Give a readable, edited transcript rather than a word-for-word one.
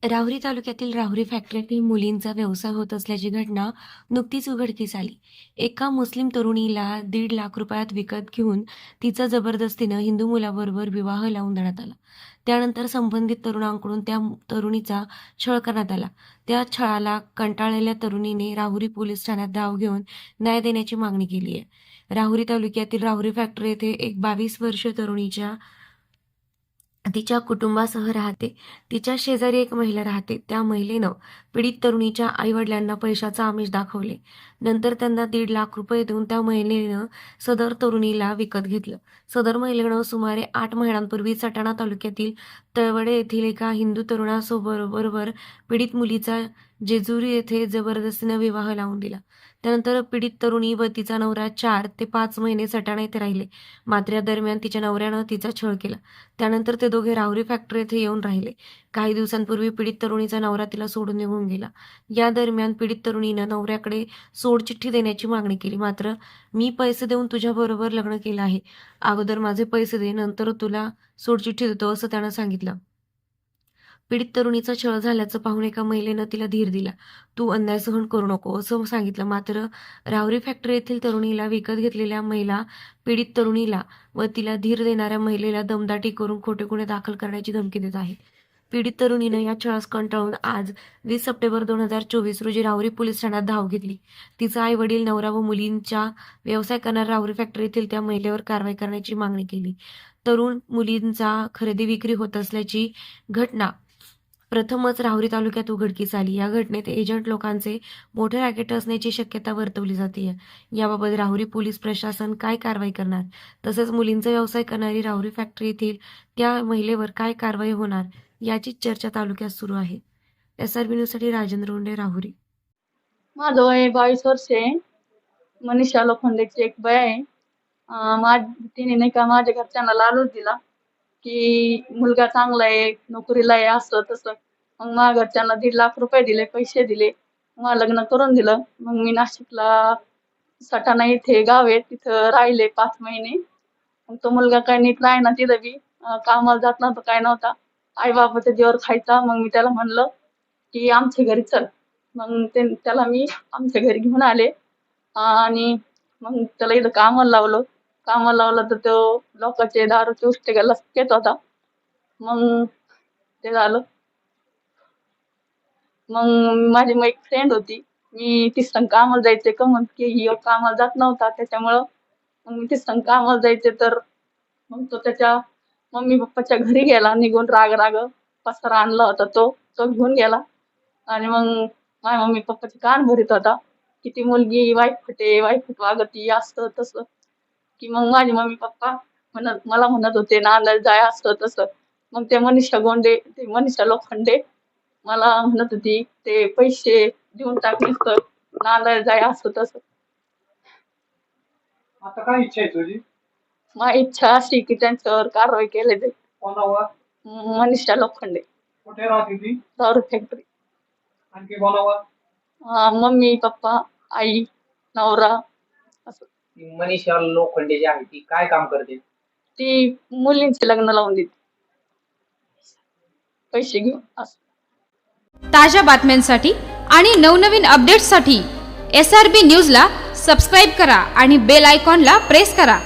राहुरी तालुक्यातील राहुरी फॅक्टरीतील मुलींचा व्यवसाय होत असल्याची घटना नुकतीच उघडकीस आली. एका मुस्लिम तरुणीला 1.5 लाख रुपयात विकत घेऊन तिचा जबरदस्तीनं हिंदू मुलाबरोबर विवाह लावून देण्यात आला. त्यानंतर संबंधित तरुणांकडून त्या तरुणीचा छळ करण्यात आला. त्या छळाला कंटाळलेल्या तरुणीने राहुरी पोलीस ठाण्यात धाव घेऊन न्याय देण्याची मागणी केली आहे. राहुरी तालुक्यातील राहुरी फॅक्टरी येथे एक 22 वर्षीय तरुणीच्या तिच्या कुटुंबासह राहते. तिच्या शेजारी एक महिला राहते. त्या महिलेनं पीडित तरुणीच्या आईवडिलांना पैशाचं आमिष दाखवले. नंतर त्यांना 1.5 लाख रुपये देऊन त्या महिलेनं सदर तरुणीला विकत घेतलं. सदर महिलेनं सुमारे 8 महिन्यांपूर्वी सटाणा तालुक्यातील तळवडे येथील एका हिंदू तरुणाबरोबर पीडित मुलीचा जेजुरी येथे जबरदस्तीनं विवाह लावून दिला. त्यानंतर पीडित तरुणी व तिचा नवरा 4 ते 5 महिने सटाणा येथे राहिले. मात्र या दरम्यान तिच्या नवऱ्यानं तिचा छळ केला. त्यानंतर ते दोघे राहुरी फॅक्टरी येथे येऊन राहिले. काही दिवसांपूर्वी पीडित तरुणीचा नवरा तिला सोडून निघून गेला. या दरम्यान पीडित तरुणीनं नवऱ्याकडे सोडचिठ्ठी देण्याची मागणी केली. मात्र मी पैसे देऊन तुझ्याबरोबर लग्न केलं आहे. अगोदर माझे पैसे दे, नंतर तुला सोडचिठ्ठी देतो, असं त्यानं सांगितलं. पीडित तरुणीचा छळ झाल्याचं पाहून एका महिलेनं तिला धीर दिला. तू अन्याय सहन करू नको, असं सांगितलं. मात्र राहुरी फॅक्टरी येथील तरुणीला विकत घेतलेल्या महिला पीडित तरुणीला व तिला धीर देणाऱ्या महिलेला दमदाटी करून खोटे गुन्हे दाखल करण्याची धमकी देत आहे. पीडित तरुणीनं या छळास कंटाळून आज 20 सप्टेंबर 2024 रोजी राहुरी पोलीस ठाण्यात धाव घेतली. तिचा आई वडील, नवरा व मुलींचा व्यवसाय करणाऱ्या राहुरी फॅक्टरी येथील त्या महिलेवर कारवाई करण्याची मागणी केली. तरुण मुलींचा खरेदी विक्री होत असल्याची घटना प्रथमच राहुरी तालुक्यात उघडकीस आली. या घटनेत एजंट लोकांचे मोठे रॅकेट असण्याची शक्यता वर्तवली जाते. याबाबत राहुरी पोलीस प्रशासन काय कारवाई करणार, तसेच मुलींचा व्यवसाय करणारी राहुरी फॅक्टरी येथील त्या महिलेवर काय कारवाई होणार, याचीच चर्चा तालुक्यात सुरू आहे. SRB न्यूजसाठी राजेंद्र उंडे, राहुरी. माझं वय 22 वर्ष आहे. मनीषा लोखंडेची एक बाई आहे. तिने नाही का माझ्या घरच्यांना लालच दिला की मुलगा चांगला आहे, नोकरीला आहे, असं तसं. मग माझ्या घरच्यांना 1.5 लाख रुपये दिले, पैसे दिले. मला लग्न करून दिलं. मग मी नाशिकला सटाणा इथे गाव आहे, तिथं राहिले 5 महिने. मग तो मुलगा काय नीट नाही ना, तिथं बी कामाला जात नव्हता, काय नव्हता. आई बाबाच्या जीवावर खायचा. मग मी त्याला म्हणलं की आमच्या घरी चल. मग त्याला मी आमच्या घरी घेऊन आले आणि मग त्याला इथं कामाला लावलं तर तो लोकांचे दारूचे उष्टेगाला घेत होता. मग ते झालं. मग माझी मग एक फ्रेंड होती, मी ती संग कामाला जायचे का म्हणत की ही कामाला जात नव्हता, त्याच्यामुळं मग मी ती संग कामाला जायचे. तर मग तो त्याच्या मम्मी पप्पाच्या घरी गेला निघून. राग पसारा आणला होता तो घेऊन गेला. आणि मग माझ्या मम्मी पप्पाचे कान भरीत होता की ती मुलगी वाईफट वागती, असं तसं. की मग माझे मम्मी पप्पा मला म्हणत होते नांदायला जाय, असं तसं. मग ते मनीषा लोखंडे मला म्हणत होती ते पैसे देऊन टाकलीस तर नांदायला जाय, असं तसं. आता काय इच्छा आहे तुझी? माझी इच्छा अशी की त्यांच्यावर कारवाई केली जाईल. कोणावर? मनीषा लोखंडे, कुठे राहते ती? दारू फॅक्टरी. आणखी कोणावर? मम्मी पप्पा, आई, नवरा, असं. मनीषा लोखंडे जी आहे ती काय काम करते? ती मुलींचे लग्न लावून देते पैसे घेऊन, असं. ताज्या बातम्यांसाठी आणि नवनवीन अपडेट्ससाठी SRB न्यूजला सबस्क्राईब करा आणि बेल आयकॉनला प्रेस करा.